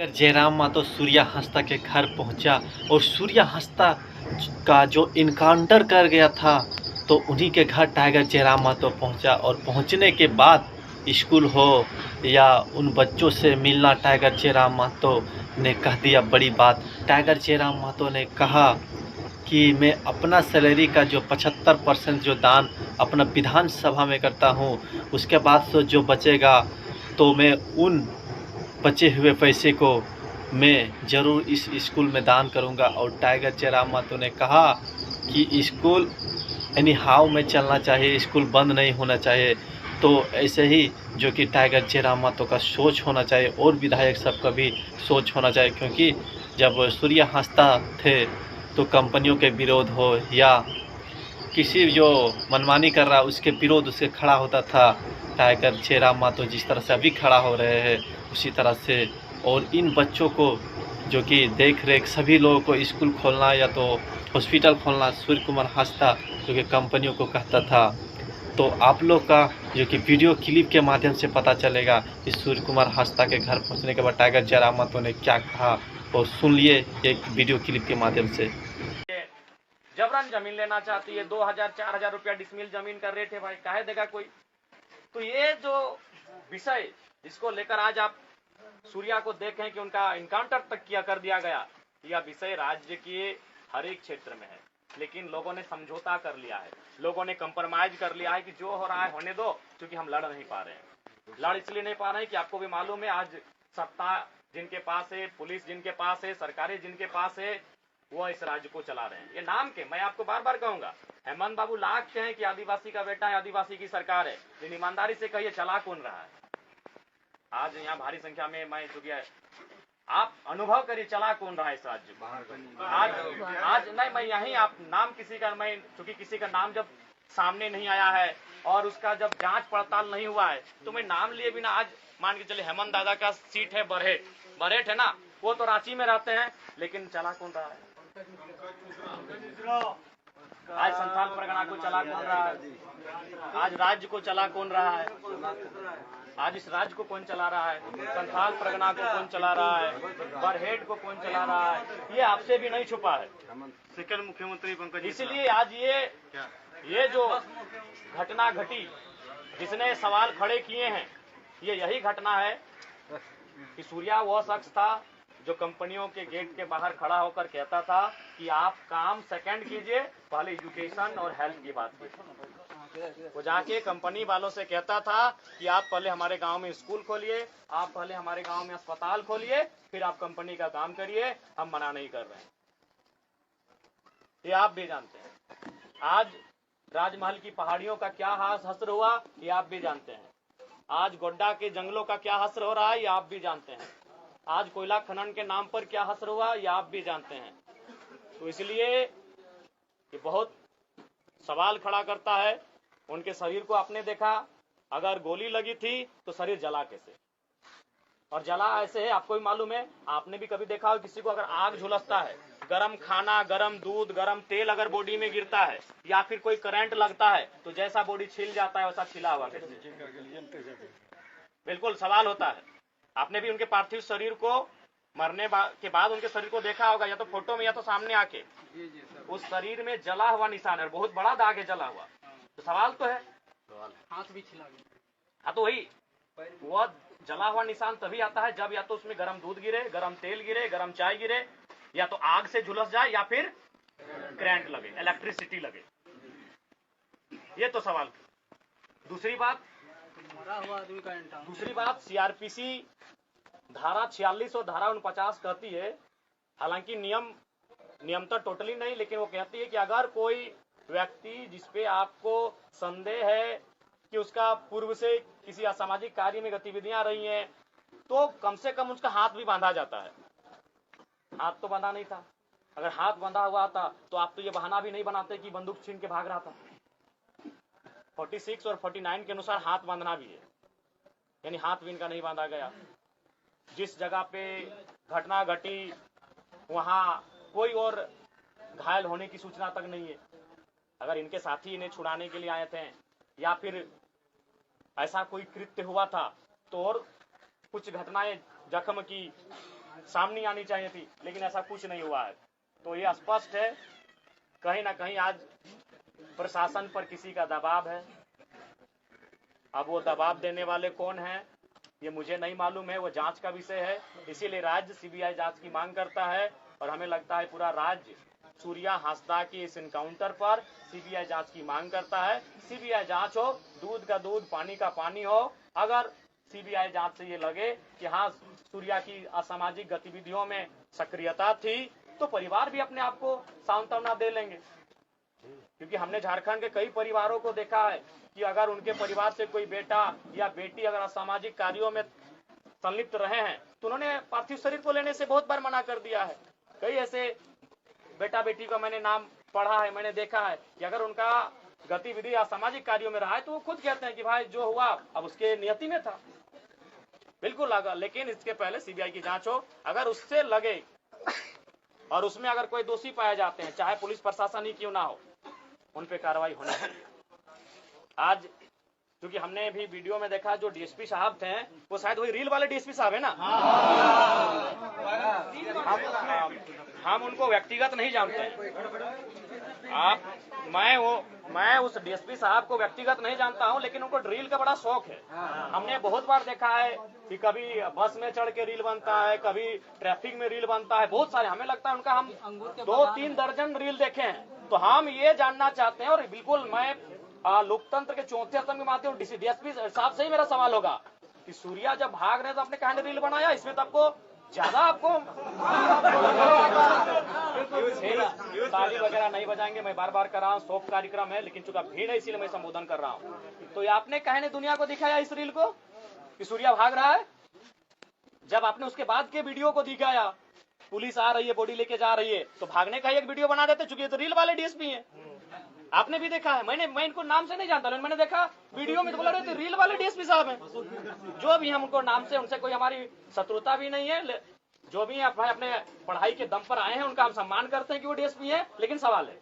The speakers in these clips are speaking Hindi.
जयराम मातो सूर्या हंसदा के घर पहुंचा और सूर्या हंसदा का जो इनकाउंटर कर गया था तो उन्हीं के घर टाइगर जयराम मातो पहुंचा। और पहुंचने के बाद स्कूल हो या उन बच्चों से मिलना, टाइगर जयराम मातो ने कह दिया बड़ी बात। टाइगर जयराम मातो ने कहा कि मैं अपना सैलरी का जो 75% जो दान अपना विधानसभा में करता हूं, उसके बाद से जो बचेगा तो मैं उन बचे हुए पैसे को मैं ज़रूर इस स्कूल में दान करूंगा। और टाइगर जयराम मातो ने कहा कि स्कूल एनी हाउ में चलना चाहिए, स्कूल बंद नहीं होना चाहिए। तो ऐसे ही जो कि टाइगर जयराम मातो का सोच होना चाहिए और विधायक सबका भी सोच होना चाहिए, क्योंकि जब सूर्या हंसता थे तो कंपनियों के विरोध हो या किसी जो मनमानी कर रहा उसके विरोध उसके खड़ा होता था। टाइगर जयराम मातो जिस तरह से अभी खड़ा हो रहे हैं उसी तरह से। और इन बच्चों को जो कि देख रेख सभी लोगों को स्कूल खोलना या तो हॉस्पिटल खोलना सूर्य कुमार हंसदा जो कि कंपनियों को कहता था। तो आप लोग का जो कि वीडियो क्लिप के माध्यम से पता चलेगा कि सूर्य कुमार हंसदा के घर पहुंचने के बाद टाइगर जयराम मातो ने क्या कहा, और सुन लिए एक वीडियो क्लिप के माध्यम से। जबरन जमीन लेना चाहती है, 2000-4000 रुपया डिसमिल जमीन का रेट है भाई, काहे देगा कोई। तो ये जो विषय जिसको लेकर आज आप सूर्या को देखें कि उनका इनकाउंटर तक किया कर दिया गया, यह विषय राज्य के हर एक क्षेत्र में है। लेकिन लोगों ने समझौता कर लिया है, लोगों ने कंप्रोमाइज कर लिया है कि जो हो रहा है होने दो, क्योंकि हम लड़ नहीं पा रहे हैं। लड़ इसलिए नहीं पा रहे हैं कि आपको भी मालूम है आज सत्ता जिनके पास है, पुलिस जिनके पास है, सरकारें जिनके पास है, वो इस राज्य को चला रहे हैं। ये नाम के मैं आपको बार बार कहूंगा, हेमंत बाबू लाख के हैं कि आदिवासी का बेटा है, आदिवासी की सरकार है, लेकिन ईमानदारी से कहिए चला कौन रहा है। आज यहाँ भारी संख्या में मैं चुकी है, आप अनुभव करिए चला कौन रहा है इस राज्य को। आज नहीं, मैं यही आप नाम किसी का, मैं चूंकि किसी का नाम जब सामने नहीं आया है और उसका जब जांच पड़ताल नहीं हुआ है तो मैं नाम लिए बिना, आज मान के चले हेमंत दादा का सीट है बरहेट, बरहेट है ना, वो तो रांची में रहते हैं, लेकिन चला कौन रहा है। आज संथाल परगना को चला कौन रहा है, आज राज्य को चला कौन रहा है, आज इस राज्य को कौन चला रहा है, संथाल परगना को कौन चला रहा है, बरहेट को कौन चला रहा है, ये आपसे भी नहीं छुपा है। सेकंड मुख्यमंत्री पंकज। इसलिए आज ये जो घटना घटी, जिसने सवाल खड़े किए हैं, ये यही घटना है कि सूर्या वह शख्स था जो कंपनियों के गेट के बाहर खड़ा होकर कहता था कि आप काम सेकंड कीजिए, पहले एजुकेशन और हेल्थ की बात कीजिए। वो जाके कंपनी वालों से कहता था कि आप पहले हमारे गांव में स्कूल खोलिए, आप पहले हमारे गांव में अस्पताल खोलिए, फिर आप कंपनी का काम करिए, हम मना नहीं कर रहे हैं। ये आप भी जानते हैं। आज राजमहल की पहाड़ियों का क्या हश्र हुआ, ये आप भी जानते हैं। आज गोड्डा के जंगलों का क्या हश्र हो रहा है, ये आप भी जानते हैं। आज कोयला खनन के नाम पर क्या हश्र हुआ, ये आप भी जानते हैं। तो इसलिए ये बहुत सवाल खड़ा करता है। उनके शरीर को आपने देखा, अगर गोली लगी थी तो शरीर जला कैसे, और जला ऐसे है, आपको भी मालूम है, आपने भी कभी देखा हो किसी को अगर आग झुलसता है, गरम खाना, गरम दूध, गरम तेल अगर बॉडी में गिरता है या फिर कोई करंट लगता है तो जैसा बॉडी छिल जाता है वैसा छिला हुआ कैसे, बिल्कुल सवाल होता है। आपने भी उनके पार्थिव शरीर को मरने के बाद उनके शरीर को देखा होगा, या तो फोटो में या तो सामने आके। उस शरीर में जला हुआ निशान है, बहुत बड़ा दाग है जला हुआ। तो सवाल तो है, हाथ भी छिला गया। हाँ, तो वही वो जला हुआ निशान तभी आता है जब या तो उसमें गरम दूध गिरे, गरम तेल गिरे, गरम चाय गिरे, या तो आग से झुलस जाए, या फिर करंट लगे, इलेक्ट्रिसिटी लगे। ये तो सवाल। दूसरी बात सीआरपीसी धारा 46 और धारा 49 कहती है, हालांकि नियम तो टोटली नहीं, लेकिन वो कहती है कि अगर कोई व्यक्ति जिसपे आपको संदेह है कि उसका पूर्व से किसी असामाजिक कार्य में गतिविधियां रही हैं, तो कम से कम उसका हाथ भी बांधा जाता है। हाथ तो बांधा नहीं था, अगर हाथ बांधा हुआ था तो आप तो ये बहाना भी नहीं बनाते कि बंदूक छीन के भाग रहा था। 46 और 49 के अनुसार हाथ बांधना भी है, यानी हाथ भी इनका नहीं बांधा गया। जिस जगह पे घटना घटी वहां कोई और घायल होने की सूचना तक नहीं है। अगर इनके साथी इन्हें छुड़ाने के लिए आए थे या फिर ऐसा कोई कृत्य हुआ था तो और कुछ घटनाएं जख्म की सामने आनी चाहिए थी, लेकिन ऐसा कुछ नहीं हुआ है। तो ये स्पष्ट है कहीं ना कहीं आज प्रशासन पर किसी का दबाव है। अब वो दबाव देने वाले कौन हैं ये मुझे नहीं मालूम है, वो जांच का विषय है। इसीलिए राज्य सीबीआई जांच की मांग करता है और हमें लगता है पूरा राज्य सूर्या हांसदा की इस इनकाउंटर पर सीबीआई जांच की मांग करता है। सीबीआई जांच हो, दूध का दूध पानी का पानी हो। अगर सीबीआई जांच से ये लगे कि हाँ सूर्या की असामाजिक गतिविधियों में सक्रियता थी, तो परिवार भी अपने आप को सांत्वना दे लेंगे। क्योंकि हमने झारखंड के कई परिवारों को देखा है कि अगर उनके परिवार से कोई बेटा या बेटी अगर असामाजिक कार्यों में संलिप्त रहे हैं तो उन्होंने पार्थिव शरीर को लेने से बहुत बार मना कर दिया है। कई ऐसे बेटा बेटी का मैंने नाम पढ़ा है, मैंने देखा है कि अगर उनका गतिविधि असामाजिक कार्यों में रहा है तो वो खुद कहते हैं कि भाई जो हुआ अब उसके नियति में था। बिल्कुल लगा, लेकिन इसके पहले सीबीआई की जांच हो। अगर उससे लगे और उसमें अगर कोई दोषी पाए जाते हैं, चाहे पुलिस प्रशासन ही क्यों ना हो, उन पे कार्रवाई होनी चाहिए। आज क्योंकि हमने भी वीडियो में देखा जो डीएसपी साहब थे वो शायद वही रील वाले डीएसपी साहब है ना। हम उनको व्यक्तिगत नहीं जानते हैं। मैं उस डीएसपी साहब को व्यक्तिगत नहीं जानता हूं, लेकिन उनको रील का बड़ा शौक है। हमने बहुत बार देखा है कि कभी बस में चढ़ के रील बनता है, कभी ट्रैफिक में रील बनता है, बहुत सारे। हमें लगता है उनका हम 2-3 दर्जन रील देखे हैं। तो हम ये जानना चाहते हैं, और बिल्कुल मैं लोकतंत्र के चौथे स्तंभ के माध्यम डीएसपी साहब से ही मेरा सवाल होगा कि सूर्या जब भाग रहे तो आपने कहानी रील बनाया, इसमें तो आपको ज्यादा आपको ताली वगैरह नहीं बजाएंगे। मैं बार बार कर रहा हूँ, शोक कार्यक्रम है, लेकिन चूंकि भीड़ है इसीलिए मैं संबोधन कर रहा हूँ। तो ये आपने कहने दुनिया को दिखाया इस रील को कि सूर्या भाग रहा है। जब आपने उसके बाद के वीडियो को दिखाया, पुलिस आ रही है, बॉडी लेके जा रही है, तो भागने का एक वीडियो बना देते, चूंकि ये तो रील वाले डीएसपी हैं। आपने भी देखा है, मैं इनको नाम से नहीं जानता, लेकिन मैंने देखा वीडियो में तो बोला रहे थे रील वाले डीएसपी साहब हैं। जो भी हम उनको नाम से, उनसे कोई हमारी शत्रुता भी नहीं है। जो भी भाई अपने पढ़ाई के दम पर आए हैं उनका हम सम्मान करते हैं कि वो डीएसपी हैं। लेकिन सवाल है,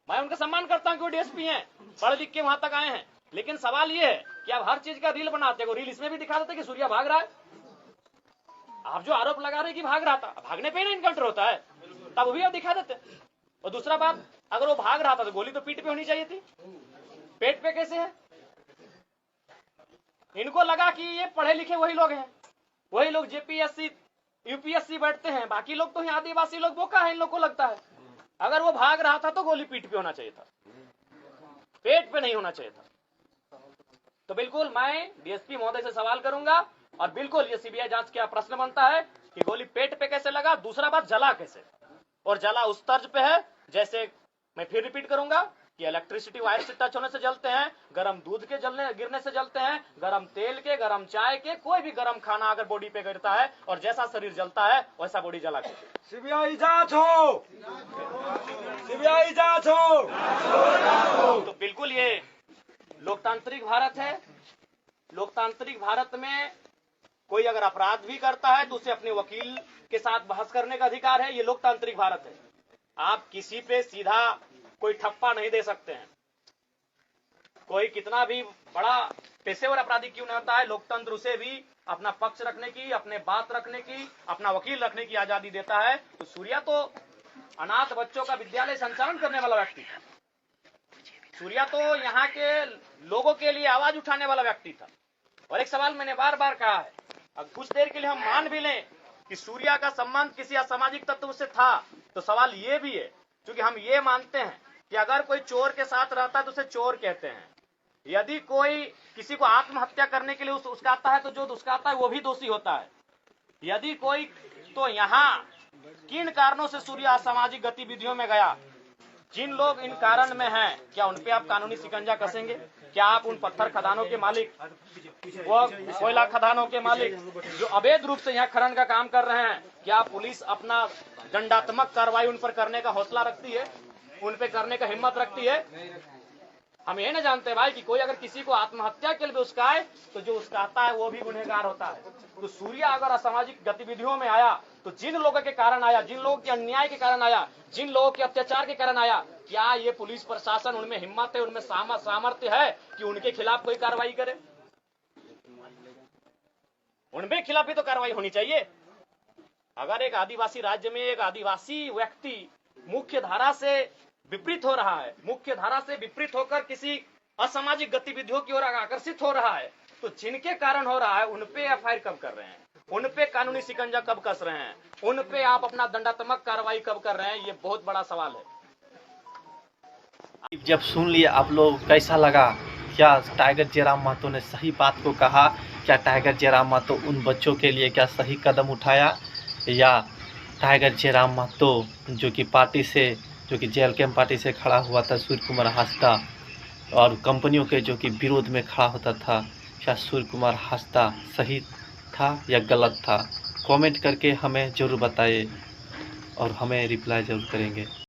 मैं उनका सम्मान करता हूं कि वो डीएसपी हैं, पढ़ लिख के वहां तक आए हैं। लेकिन सवाल ये है कि आप हर चीज का रील बनाते हो, रील इसमें भी दिखा देते कि सूर्या भाग रहा है। आप जो आरोप लगा रहे कि भाग रहा था, भागने पे ही ना इनकाउंटर होता है, तब भी आप दिखा देते। और दूसरा बात, अगर वो भाग रहा था तो गोली तो पीठ पे होनी चाहिए थी, पेट पे कैसे है? इनको लगा कि ये पढ़े लिखे वही लोग हैं, वही लोग जेपीएससी यूपीएससी बैठते हैं, बाकी लोग तो यहाँ आदिवासी लोग बोका है, इन लोग को लगता है। अगर वो भाग रहा था तो गोली पीठ पे होना चाहिए था, पेट पे नहीं होना चाहिए था। तो बिल्कुल मैं डीएसपी महोदय से सवाल करूंगा, और बिल्कुल ये सीबीआई जांच का प्रश्न बनता है कि गोली पेट पे कैसे लगा। दूसरा बात, जला कैसे, और जला उस तर्ज पे है जैसे, मैं फिर रिपीट करूंगा कि इलेक्ट्रिसिटी वायर से टच होने से जलते हैं, गर्म दूध के गिरने से जलते हैं, गर्म तेल के, गर्म चाय के, कोई भी गर्म खाना अगर बॉडी पे गिरता है और जैसा शरीर जलता है वैसा बॉडी जला करती। सीबीआई जांच हो, सीबीआई जांच हो। तो बिल्कुल ये लोकतांत्रिक भारत है। लोकतांत्रिक भारत में कोई अगर अपराध भी करता है तो उसे अपने वकील के साथ बहस करने का अधिकार है। ये लोकतांत्रिक भारत है। आप किसी पे सीधा कोई ठप्पा नहीं दे सकते हैं। कोई कितना भी बड़ा पेशेवर अपराधी क्यों नहीं होता है, लोकतंत्र उसे भी अपना पक्ष रखने की, अपने बात रखने की, अपना वकील रखने की आजादी देता है। तो सूर्या तो अनाथ बच्चों का विद्यालय संचालन करने वाला व्यक्ति था। सूर्या तो यहाँ के लोगों के लिए आवाज उठाने वाला व्यक्ति था। और एक सवाल मैंने बार बार कहा है, अब कुछ देर के लिए हम मान भी लें कि सूर्या का संबंध किसी असामाजिक तत्व से था, तो सवाल ये भी है, क्योंकि हम ये मानते हैं कि अगर कोई चोर के साथ रहता है तो उसे चोर कहते हैं। यदि कोई किसी को आत्महत्या करने के लिए उसकाता है तो जो उसकाता है वो भी दोषी होता है। यदि कोई, तो यहाँ किन कारणों से सूर्या असामाजिक गतिविधियों में गया, जिन लोग इन कारण में हैं, क्या उन पे आप कानूनी शिकंजा कसेंगे? क्या आप उन पत्थर खदानों के मालिक, वो कोयला खदानों के मालिक जो अवैध रूप से यहाँ खनन का काम कर रहे हैं, क्या पुलिस अपना दंडात्मक कार्रवाई उन पर करने का हौसला रखती है, उन पे करने का हिम्मत रखती है? हम ये न जानते भाई कि कोई अगर किसी को आत्महत्या के लिए उसकाए तो जो उसकाता है वो भी गुनहगार होता है। तो सूर्या अगर असामाजिक गतिविधियों में आया तो जिन लोगों के कारण आया, जिन लोगों के अन्याय के कारण आया, जिन लोगों के अत्याचार के कारण आया, क्या ये पुलिस प्रशासन, उनमें हिम्मत है, उनमें सामर्थ्य है कि उनके खिलाफ कोई कार्रवाई करे? उनके खिलाफ भी तो कार्रवाई होनी चाहिए। अगर एक आदिवासी राज्य में एक आदिवासी व्यक्ति मुख्य धारा से विपरीत हो रहा है, मुख्य धारा से विपरीत होकर किसी असामाजिक गतिविधियों की ओर आकर्षित हो रहा है, तो जिनके कारण हो रहा है उन पे एफआईआर कब कर रहे हैं, उन पे कानूनी शिकंजा कब कस रहे हैं, उन पे आप अपना दंडात्मक कार्रवाई कब कर रहे हैं, ये बहुत बड़ा सवाल है। जब सुन लिए आप लोग, कैसा लगा? क्या टाइगर जयराम महतो ने सही बात को कहा? क्या टाइगर जयराम महतो उन बच्चों के लिए क्या सही कदम उठाया, या टाइगर जयराम महतो जो कि पार्टी से, जो कि जेएलकेएम पार्टी से खड़ा हुआ था, सूर्य कुमार हांसदा, और कंपनियों के जो कि विरोध में खड़ा होता था, क्या सूर्य कुमार हांसदा सही था या गलत था? कमेंट करके हमें ज़रूर बताइए और हमें रिप्लाई ज़रूर करेंगे।